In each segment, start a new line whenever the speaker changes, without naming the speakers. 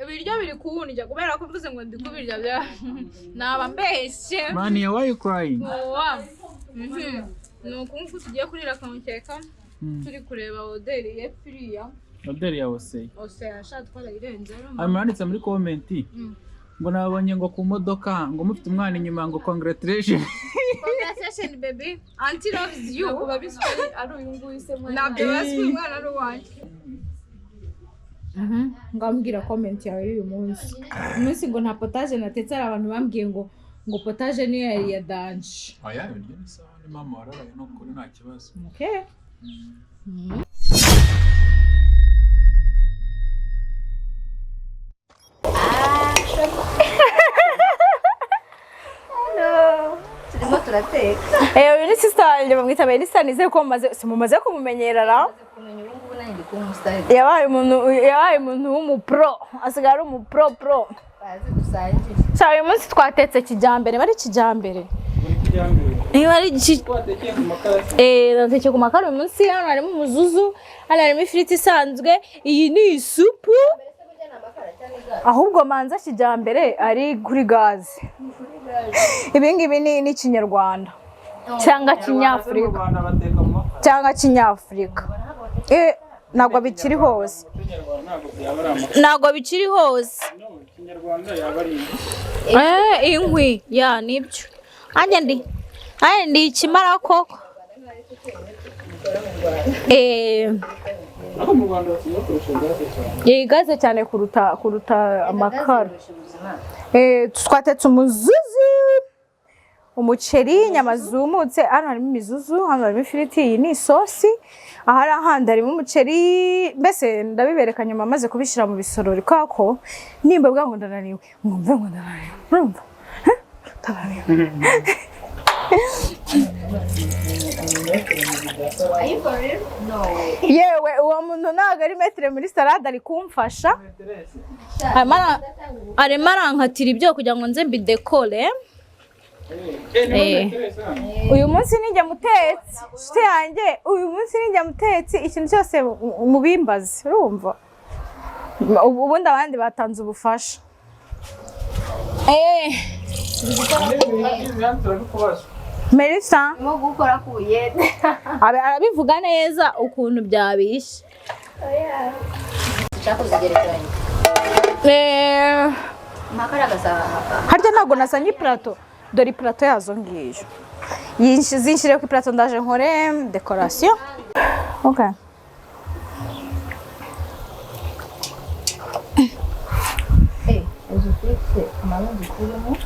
ibiryo biri kuwundya kubera ko mvuze ngo ndi kubirya bya naba mbeshye.
Mani, why are you crying?
Nuko nkuko tugiye kurira kankeka turi kureba hoteli ye firiya.
Hoteli ya Osei.
Osei ashaka twarayirenze.
Amanitse muri comment. Ngo nabonye ngo ku modoka ngo mufite umwana inyuma ngo congratulations.
Congratulations baby. Auntie loves you. Kuba biswe ari uyu nguyu se mwana. Nabyo baswe umwana ari uwanjye. Ngambwira comment yawe uyu munsi. Umunsi ngo nta potage natetse ari abantu bambwiye ngo potage niyo yari ya danje.
Oya ibiryo ni sawa ni mama wararaye no kuri nta kibazo.
Okay.
Turimo turateka.
Uyu ni sister wanjye bamwita Melissa, nize ko mumaze kumumenyera ra. Yabaye umuntu w'umupro, asigara ari umupro.
Bazi gusangira.
Cyane uyu munsi twatetse kijambere, bari kijambere. Niba ari
twatekeye ku makara.
Natekeye ku makara uyu munsi, hano harimo umuzuzu, hano harimo ifiriti isanzwe, iyi ni isupu. Ahubwo manza kijambere ari kuri gaze. Ibingibi ni Kinyarwanda cyangwa Kinyafrika cyangwa Kinyafrika. Ntabwo bikiri hose. Ntabwo bikiri hose.
Kinyarwanda yaba ari
inkwi ya nibyo. Anje ndi ikimara koko.
Aho mu Rwanda bakoresha gaze cyane.
Gaze cyane kuruta amakara. Twatetse umuzuzu, umuceri, inyama zumutse, hano harimo imizuzu, hano harimo ifiriti, iyi ni isosi, ahari ahandi harimo umuceri, mbese ndabibereka nyuma maze kubishyira mu bisorori kako nimba bwa ngo ndananiwe, mwumve ngo ndananiwe, urumva? Ndananiwe. Yewe uwo muntu ntabwo ari metre muri salade ari kumfasha. Arimo arankatira ibyo kugira ngo nze mbidekore. Uyu munsi ninjya mutetsi, shite yanjye uyu munsi ninjya mutetsi ikintu cyose mubimbaze, urumva? Ubundi abandi batanze ubufasha. Melissa
mo gukora kuyede.
Arabivuga neza ukuntu byabishe.
Cyakuzigerekeranye. Makara gasaba.
Harya ntabwo nasanye plateau. Dore plateau yazo ngiyo. Zinshire ku plateau ndaje nkore decoration. Okay.
Uzufite amano dukuremo.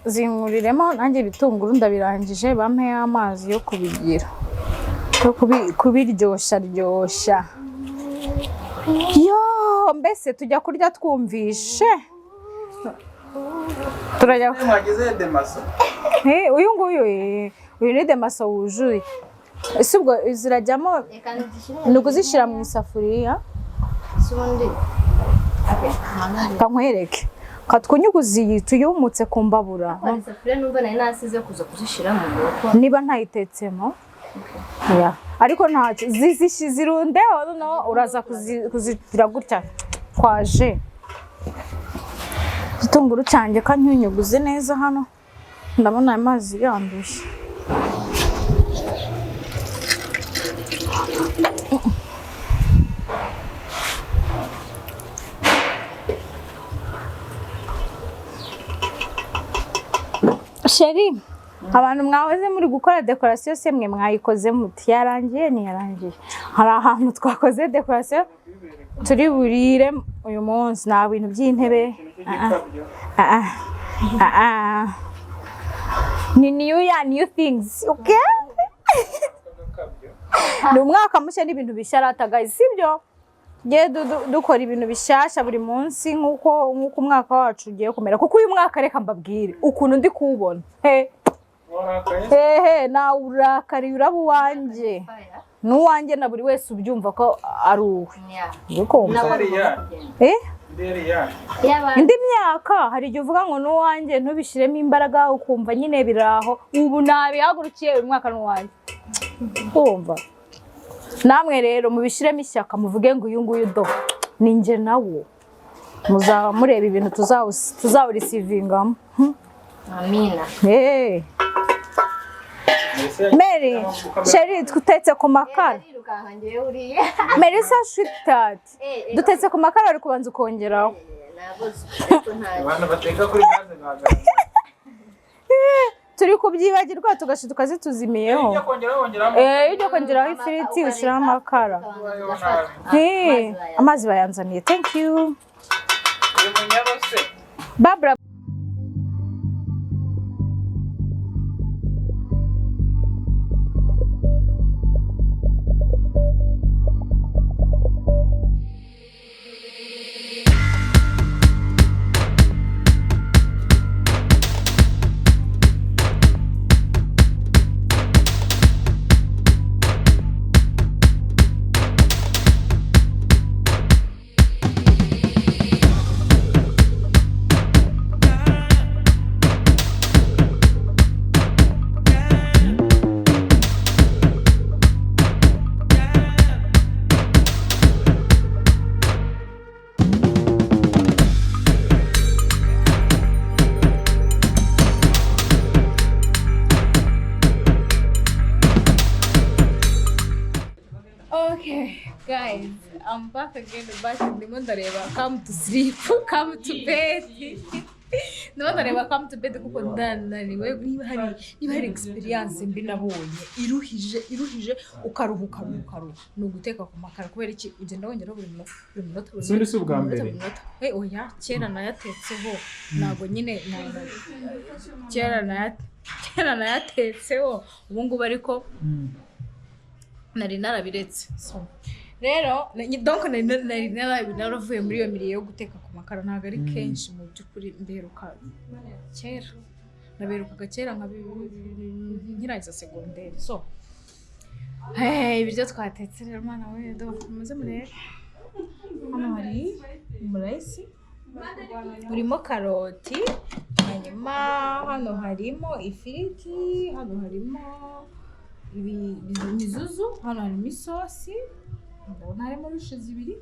Zinkuriremo nanjye bitunguru ndabirangije bampe amazi yo kubigira. Kubiryoshya. Yo mbese tujya kurya twumvishe. Turajya
mwagize demaso.
Uyu ni demaso wujuye. Ese ubwo zirajyamo nuguzishira mu isafuriya.
Sundi.
Kankwereke. Katwunyuguziyi tuyumutse ku mbabura.
Isafuriya numva nari nasize kuza kuzishira mu rugo.
Niba ntayitetsemo. Ya. Ariko ntacyo zirundeho no uraza kuzigira gutya kwaje. Igitunguru cyanjye kanyunyuguze neza hano. Ndabona amazi yandushye. Sheri, abantu mwahoze muri gukora decoration se mwe mwayikoze muti yarangiye ni yarangiye. Hari ahantu twakoze decoration turi burire uyu munsi na bintu by'intebe. Ni new things, okay? Ni umwaka mushya n'ibintu bisharata guys, sibyo? Ngiye dukora ibintu bishasha buri munsi nkuko umwaka wacu ugiye kumera kuko uyu mwaka reka mbabwire ukuntu ndi kuwubona. Na urakari urabu wanje. Nuwanjye na buri wese ubyumva ko ari uwe. Indi myaka hari igihe uvuga ngo nuwanjye ntubishiremo imbaraga ukumva nyine biraho. Ubu nabihagurukiye uyu mwaka nuwanjye. Umva. namwe rero mubishiremo ishyaka muvuge ngo uyu nguyu do ninjye nawo muzaba mureba ibintu tuzawurisivingamo.
Amina.
Mary Sherry twutetse ku makara Melissa Sweetheart dutetse ku makara ari kubanza ukongeraho
Abantu bateka kuri gaze bagaragaza
turi kubyibagirwa tugashituka zituzimiyeho ujya kongeraho ifiriti ushyiraho amakara amazi bayanzaniye. Thank you Barbara.
Okay, guys, I'm back again. Ndimo ndareba come to sleep, come to bed. Ndimo ndareba come to bed kuko ndananiwe niba hari experience mbi nabonye iruhije ukaruhuka no guteka ku makara kubera iki ugenda wongera buri minota
Sindi si ubwa mbere.
Oya kera nayatetseho nago nyine kera nayatetseho ubu ngubu ariko nari narabiretse. So rero donc nari naravuye muri iyo miriye yo guteka ku makara ntago ari kenshi mu byukuri mberuka kera naberukaga kera nka nkiraza secondaire. So ibiryo twatetse rero mwana we do muze murebe hano hari umurayisi urimo karoti hanyuma hano harimo ifiriti hano harimo imizuzu hano harimo isosi ndabona harimo rushizi ibiri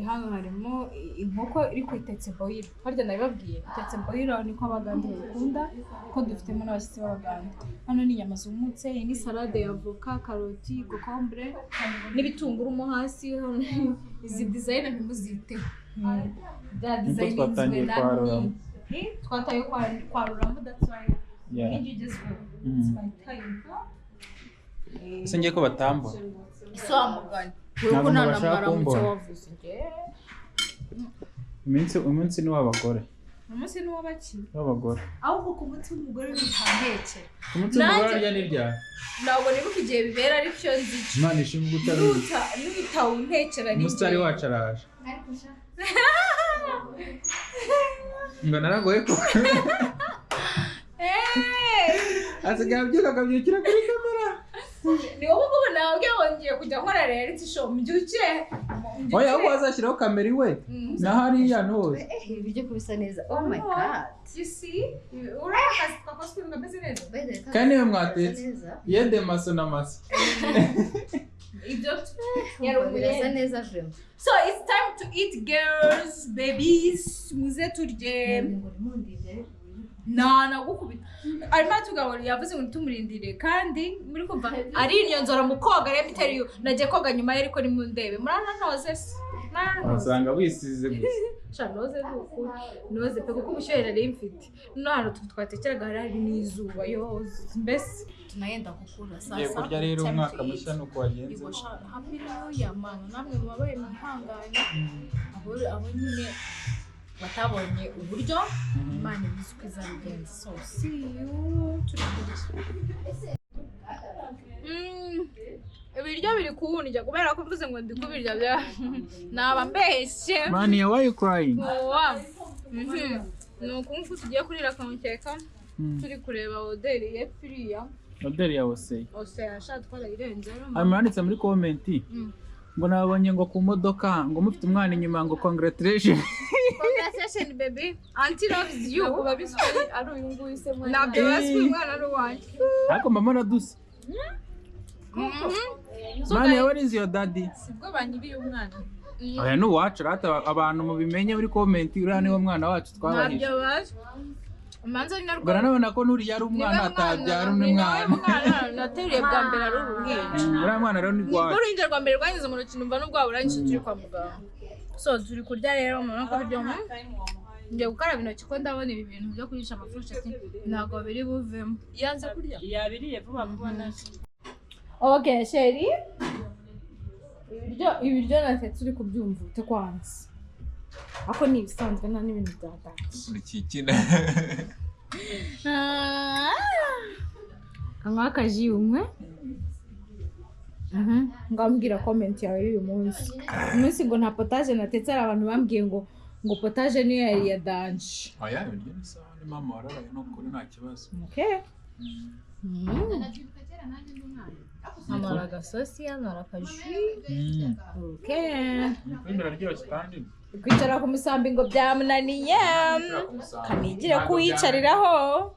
hano harimo inkoko iri kwitetse boil harya nabibabwiye itetse boil niko abagande bakunda ko dufitemo n'abashyitsi b'abagande. Hano ni inyama zumutse ni salade ya avoka karoti kokombure n'ibitunguru mo hasi izi design ntimuzite da design twataye kwaruramo that's why you just go it's my time.
Ese ngiye ko batambura
Isamugani kuko nanamara mu cyo wavuze
umunsi ni w'abagore
umunsi ni w'abaki
w'abagore
ahubwo ku munsi w'umugore n'intambeke
umunsi w'umugore arya n'irya
ntabwo nibuka igihe bibera ari cyo nzi
Imana ishimwe gutabizi
n'ibitawu ntekera ni
umusitari wacu araje ngo naragoye ko asigaye abyuka kuri kamera
ni wowe ubwo nawe wongeye kujya nkora reality show mbyukire
oya ahubwo azashyiraho kamera iwe na hariya hose
ibiryo kubisa neza. Oh my god,
you see urakazi twakoswe ngameze neza
kandi niwe mwatetse yende maso na maso
ibyo
birasa neza vraiment.
So it's time to eat girls babies muze turye na gukubita arimo tugabura yavuze ngo tumurindire kandi muri kumva ari inyonzora mu koga rero bitari nagiye koga nyuma ye ariko ni mu ndebe murana ntoze
usanga wisize gusa
shanoze noze pe kuko ubushyuhe rero mfite no hano twatekeraga hari n'izuba yo mbese tunayenda gukura sasa
ngiye kurya rero umwaka mushya nuko wagenze
happy new year man namwe mubabaye mwihanganye abo nyine batabonye uburyo Imana ibisuka izabigenza. So see you ibiryo biri kuwunjya kubera ko mvuze ngo ndi kubirya bya naba mbeshye.
Mani, why you crying?
Nuko uko tugiye kurira kamukeka turi kureba oderi ye firiya
oderi ya Osei
ashaka twarayirenze
amanditse muri comment ngo nabonye ngo ku modoka ngo mufite umwana inyuma ngo congratulations
baby auntie loves you babiswe ari uyu nguyu se mwana nabyo baswe umwana ari wanjye
ariko mama nadusa Mani yawe is your daddy.
Sibwo banyibiye umwana.
Aya nuwacu rata abantu mubimenye muri comment uriya niwo mwana wacu twabanye.
Ntabyo baje. Manza ni narwo.
Bara nabona ko nuri yari umwana atabyara umwana.
Nateruye bwa mbere ari uruhinja.
Uriya mwana rero ni rwacu.
Uruhinja rwa mbere rwanyuze mu rukino mva n'ubwo burangije turi kwa muganga. So turi kurya rero umuntu ko byo ngiye gukaraba intoki ko ndabona ibi bintu byo kurisha amafurusheti ntabwo biri buvemo. Yanze kurya. Yabiriye vuba vuba nasi. Okay, Sheri. Ibiryo natetse uri kubyumva ute kwanza. Ako ni ibisanzwe nta n'ibintu byatanje.
Urikikina.
Umwaka ji umwe. Ngambwira comment yawe y'uyu munsi. Umunsi ngo nta potage natetse ari abantu bambwiye ngo potage niyo yari ya danje.
Aya ibiryo ni sawa ni mama wararaye no kuri nta kibazo.
Okay. Amara agasosi amara akaji. Okay.
Imbere ryo kandi.
Kwicara ku musambi ngo byamunaniye. Kanigire kuyicariraho.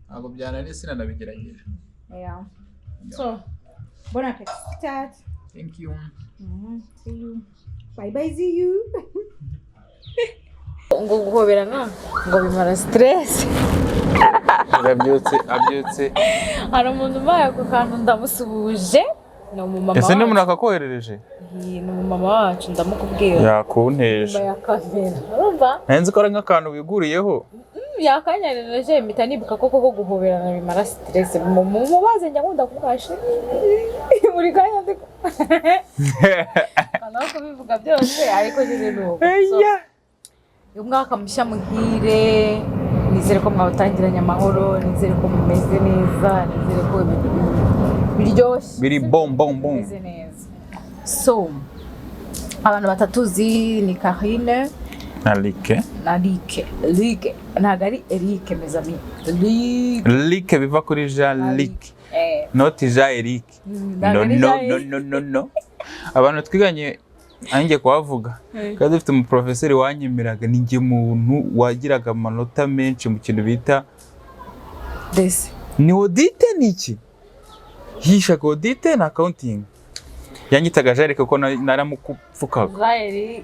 Ntabwo byananiye sinanabigerageje.
Yeah. So, bon appétit.
Thank you.
See you. Bye bye, see you. Ngo guhoberana ngo bimara stress.
Abyutse.
Hari umuntu ubaye ku kantu ndamusubuje. No mu mama.
Ese ni umuntu akakoherereje?
Ni mu mama wacu ndamukubwira.
Yakunteje.
Yakavera. Urumva?
Nenze ko ari nk'akantu wiguriyeho.
Yakanyarereje impita nibuka koko ko guhoberana bimara stress. Mu baze njya nkunda kubasha. Muri kanya ndiko. Kana ko bivuga byose ariko nyine nuko. Umwaka mushya muhire. Nizere ko mwawutangiranye amahoro, nizere ko mumeze neza, nizere ko biryoshye. Biri bom. Meze neza. So, abantu batatuzi ni Carine
na Like.
Ntabwo ari Eric mes amis.
Like biva kuri Jean Luc. Not Jean Eric. No. Abantu twiganye anjye kubavuga kandi dufite mu professeur wanyemeraga ninjye muntu wagiraga amanota menshi mu kintu bita
dese
ni audite niki yishaka audite na accounting yanyitaga Jerry kuko naramukupfukaga
Jerry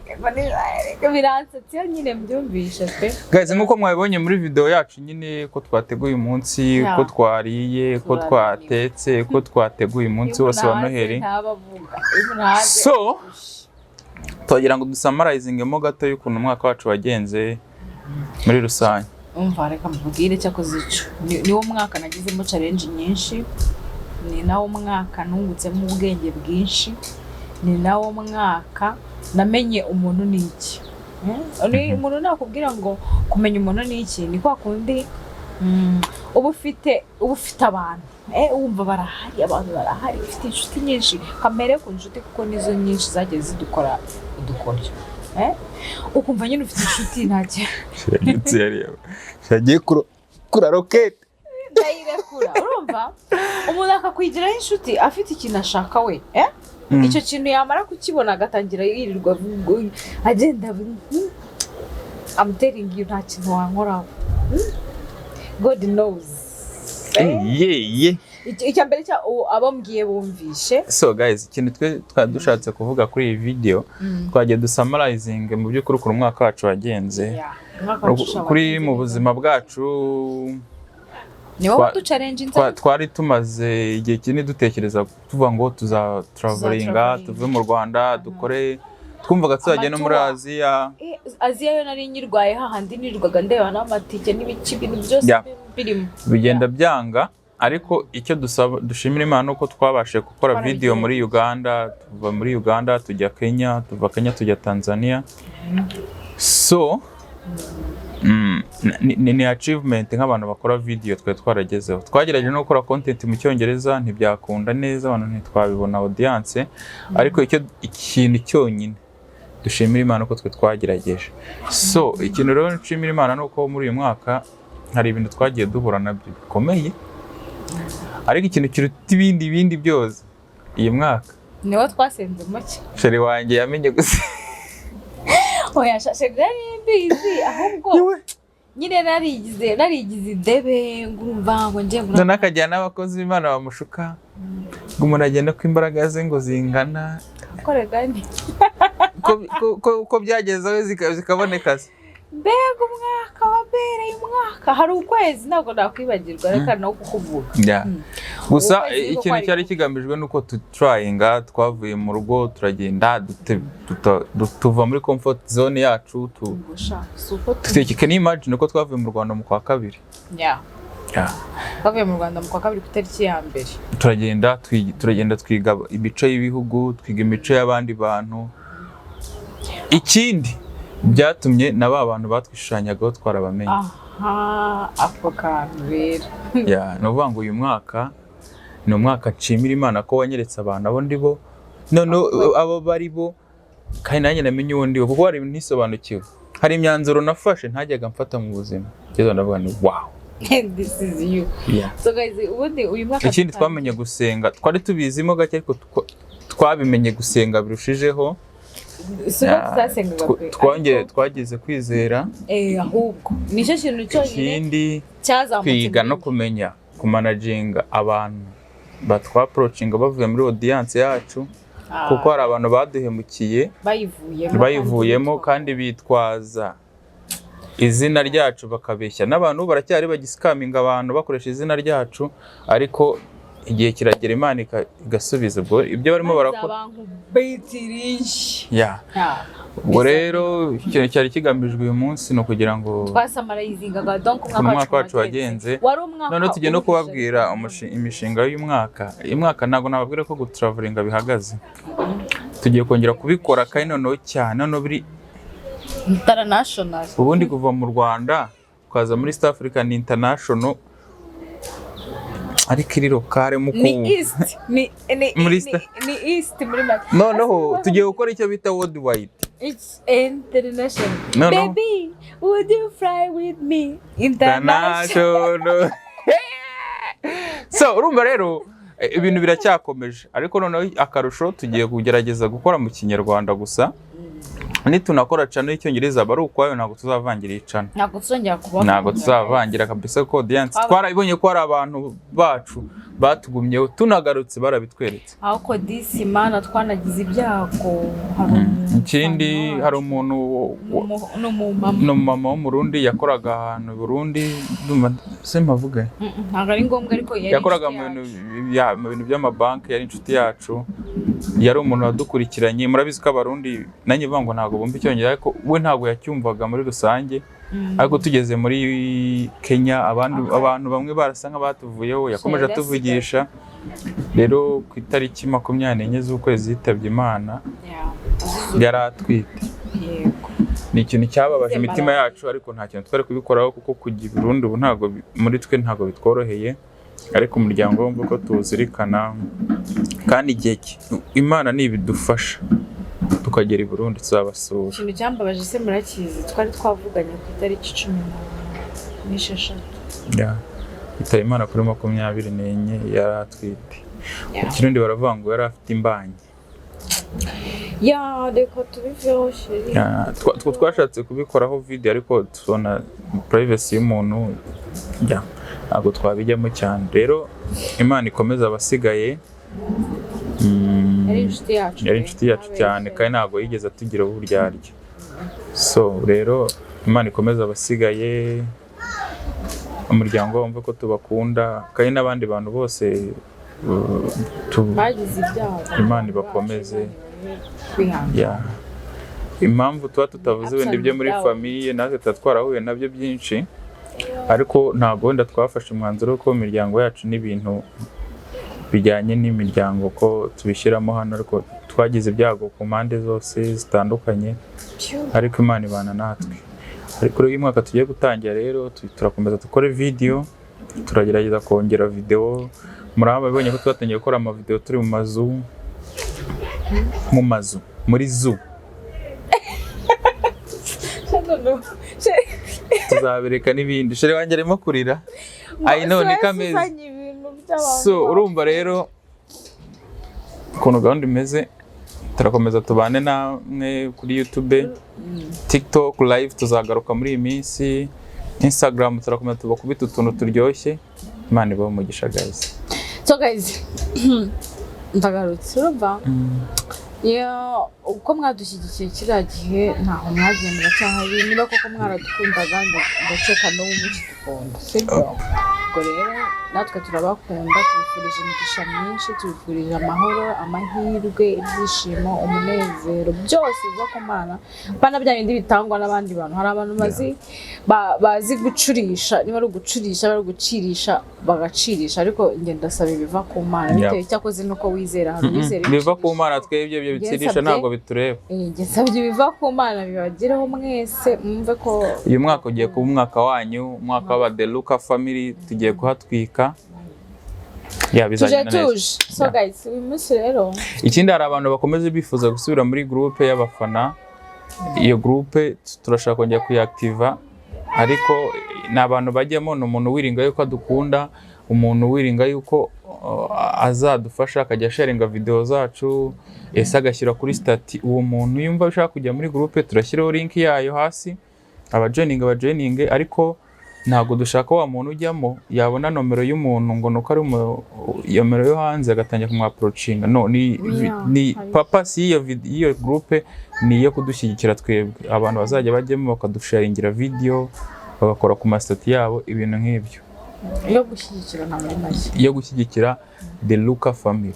biransetse nyine mbyumvisha pe
guys nkuko mwabibonye muri video yacu nyine ko twateguye umunsi ko twariye ko twatetse ko twateguye umunsi wose wa Noheli so tugira ngo dusamaraizingemo gato y'ukuntu umwaka wacu wagenze muri rusange.
Umva reka mbugire cyakoze ico. Ni wo mwaka nagizemo challenge nyinshi. Ni nawo mwaka nungutsemo ubwenge bwinshi. Ni nawo mwaka namenye umuntu niki. Ni umuntu nakubwira ngo kumenya umuntu niki ni kwa kundi ubu ufite abantu. Wumva barahari abantu barahari ufite inshuti nyinshi kamere ku nshuti kuko nizo nyinshi zagiye zidukora udukoryo ukumva nyine ufite inshuti ntacyo
shagitse yari shagiye kura rocket
ndayirekura urumva umuntu akakwigiraho inshuti afite ikintu ashaka we icyo kintu yamara kukibona agatangira yirirwa agenda I'm telling you nta kintu wankoraho God knows.
Yeah.
Icya mbere cya abambwiye bumvishe.
So guys, ikintu twadushatse kuvuga kuri iyi video twagiye dusummarizing mu by'ukuri ku mwaka wacu wagenze. Kuri mu buzima bwacu
niwo du challenge
twari tumaze igihe kinini dutekereza tuvuga ngo tuza travelinga tuve mu Rwanda dukore twumvaga tuzajya no muri Aziya.
Aziya yo nari nyirwaye hahandi nirirwaga ndeba n'amatike n'ibiki bintu byose birimo
bigenda byanga ariko icyo dushimira Imana uko twabashe gukora video muri Uganda tuva muri Uganda tujya Kenya tuva Kenya tujya Tanzania so ni achievement nk'abantu bakora video twaragezeho twagerageje no gukora content mu Cyongereza ntibyakunda neza abantu ntitwabibona audience ariko ikintu cyonyine dushimira Imana uko twagerageje so ikintu rero nshimira Imana nuko muri uyu mwaka hari ibintu twagiye duhura nabyo bikomeye ariko ikintu kiruta ibindi byose iyi mwaka
niwo twasenze make
sheri wanjye yamenye gusa
oya sheri mbizi ahubwo nyine narigize idebe ngurumva ngo nje
none akajyana n'abakozi b'Imana bamushuka ngo umuntu agenda ko imbaraga ze ngo zingana
koregani
ko byagezeho zikaboneka se.
Mbega umwaka wabereye umwaka hari ukwezi ntabwo nakwibagirwa reka no kukuvuga.
Gusa ikintu cyari kigamijwe nuko tutrayinga twavuye mu rugo turagenda tuva muri comfort zone yacu tutekeke ni imagine ko twavuye mu Rwanda mu kwa kabiri.
Twavuye mu Rwanda mu kwa kabiri ku itariki ya mbere.
Turagenda twiga imico y'ibihugu, twiga imico y'abandi bantu. Ikindi byatumye na ba bantu batwishushanyagaho twarabamenye.
Ako kantu rero.
No vuga ngo uyu mwaka ni umwaka nshimira Imana ko wanyeretse abantu abo ndibo none abo bari bo kandi nanjye namenye uwo ndibo kuko hari ntisobanukiwe. Hari imyanzuro nafashe ntajyaga mfata mu buzima. Cyezo ndavuga ni wow.
This is you. So guys, ubundi uyu mwaka
ikindi twamenye gusenga twari tubizimo gake ariko twabimenye gusenga birushijeho. Twagize kwizera
ahubwo nicyo kintu cyonyine
ikindi kwiga no kumenya kumanaginga abantu batwaproachinga bavuye muri audience yacu kuko hari abantu baduhemukiye bayivuyemo kandi bitwaza izina ryacu bakabeshya n'abantu baracyari bagisicaminga abantu bakoresha izina ryacu ariko igihe kiragera Imana igasubiza ubwo ibyo barimo barakora. Ubwo rero ikintu cyari kigamijwe uyu munsi no kugira ngo
twasamarayizingaga donc
umwaka wacu wagenze none tugiye no kubabwira imishinga y'uyu mwaka. Uyu mwaka ntabwo nababwira ko gutravelinga bihagaze, tugiye kongera kubikora kandi noneho cyane noneho biri
international.
Ubundi kuva mu Rwanda ukaza muri East African International ariko iri lokale muko
ni east muri
noneho tugiye gukora icyo bita worldwide.
It's international. Baby, would you fly with me? International.
So urumva rero ibintu biracyakomeje ariko noneho akarusho tugiye kugerageza gukora mu Kinyarwanda gusa. Nitunakora channel y'icyongereza bari ukwayo ntabwo tuzavangira icana. Ntabwo tuzavangira kabisa ko audience twarabibonye ko ari abantu bacu batugumyeho tunagarutse barabitweretse.
Ahoko disi Imana twanagize ibyago
ikindi hari umuntu no mama wo mu Burundi yakoraga ahantu Burundi simpavuga.
Ntabwo ari ngombwa ariko
yakoraga mu bintu by'amabanki yari inshuti yacu yari umuntu wadukurikiranye murabizi ko abarundi nanjye bango ntabwo bumva icyongereza ariko we ntabwo yacyumvaga muri rusange ariko tugeze muri Kenya abantu bamwe barasa nk'abatuvuyeho yakomeje atuvugisha. Rero ku itariki 24 z'ukwezi yitabye Imana yaratwite. Ni ikintu cyababaje imitima yacu ariko nta kintu twari kubikoraho kuko kujya Burundi ubu ntabwo muri twe ntabwo bitworoheye ariko umuryango wumva ko tuzirikana kandi igihe Imana nibidufasha tukagera i Burundi tuzabasura.
Ikintu cyambabaje se murakizi twari twavuganye ku itariki 16.
Yitaye Imana kuri 24 yaratwite. Mu Kirundi baravuga ngo yari afite imbanyi.
Reka tubiveho sheri.
Twashatse kubikoraho video ariko tubona privacy y'umuntu ntabwo twabijyamo cyane. Rero Imana ikomeza abasigaye. Yari inshuti yacu cyane kandi ntabwo yigeze atugira uburyarya. So rero Imana ikomeza abasigaye umuryango wumva ko tubakunda kandi n'abandi bantu bose
bagize ibyago
Imana ibakomeze. Impamvu tuba tutavuze wenda ibyo muri famiye natwe twarahuye nabyo byinshi ariko ntabwo wenda twafashe umwanzuro ko imiryango yacu n'ibintu bijyanye n'imiryango ko tubishyiramo hano ariko twagize ibyago ku mpande zose zitandukanye ariko Imana ibana natwe. Ariko uyu mwaka tugiye gutangira rero turakomeza dukore video turagerageza kongera video murababonye ko twatangiye gukora ama video turi mu mazu muri zoo tuzabereka n'ibindi. Shere wanjye arimo kurira I know ni kameze. So urumva rero ukuntu gahunda imeze turakomeza tubane namwe kuri YouTube, TikTok live tuzagaruka muri iyi minsi Instagram turakomeza tubakubita utuntu turyoshye. Imana ibahe umugisha guys.
So guys, ndagarutse urumva uko mwadushyigikiye kiriya gihe ntaho mwagiye muracyahari, niba koko mwaradukundaga ndakeka n'ubu mukidukunda sibyo. Ubwo rero natwe turabakunda, tubifurije imigisha myinshi, tubifurije amahoro, amahirwe, ibyishimo, umunezero, byose biva ku Mana, bana bya bindi bitangwa n'abandi bantu. Hari abantu bazi gucurisha, niba ari ugucurisha bari gucirisha bagacirisha, ariko njye ndasaba ibiva ku Mana bitewe cyakoze nuko wizera. Hari wizera
biva ku Mana, twebwe ibyo bicirisha ntabwo bitureba.
Njye nsabye ibiva ku Mana bibagereho mwese, mwumve ko
uyu mwaka ugiye kuba umwaka wanyu, umwaka wa The Luca family, tugiye kuhatwika. Bizagenda neza.
So guys, uyu munsi rero
ikindi hari abantu bakomeze bifuza gusubira muri groupe y'abafana. Iyo groupe turashaka kongera kuyiactiva, ariko ni abantu bajyamo, ni umuntu wiringa yuko adukunda, umuntu wiringa yuko azadufasha akajya sharinga video zacu, ese agashyira kuri stati. Uwo muntu yumva ushaka kujya muri groupe, turashyiraho link yayo hasi, abajoininge, ariko ntabwo dushaka wa muntu ujyamo yabona nomero y'umuntu ngo nuko ari nomero yo hanze agatangira kumwaproachinga. No, ni papa si iyo groupe ni iyo kudushyigikira twebwe. Abantu bazajya bajyemo bakadusharingira video, bagakora ku mastati yabo, ibintu nk'ibyo.
Iyo gushyigikira na muri make,
iyo gushyigikira The Luca family.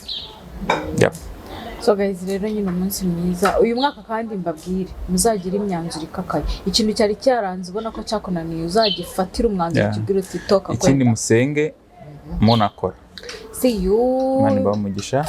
So guys, rero nyine umunsi mwiza uyu mwaka, kandi mbabwire muzagira imyanzuro ikakaye. Ikintu cyari cyaranze ubona ko cyakunaniye uzagifatira umwanzuro kibwira uti toka.
Ikindi musenge munakora.
See you.
Imana ibahe umugisha.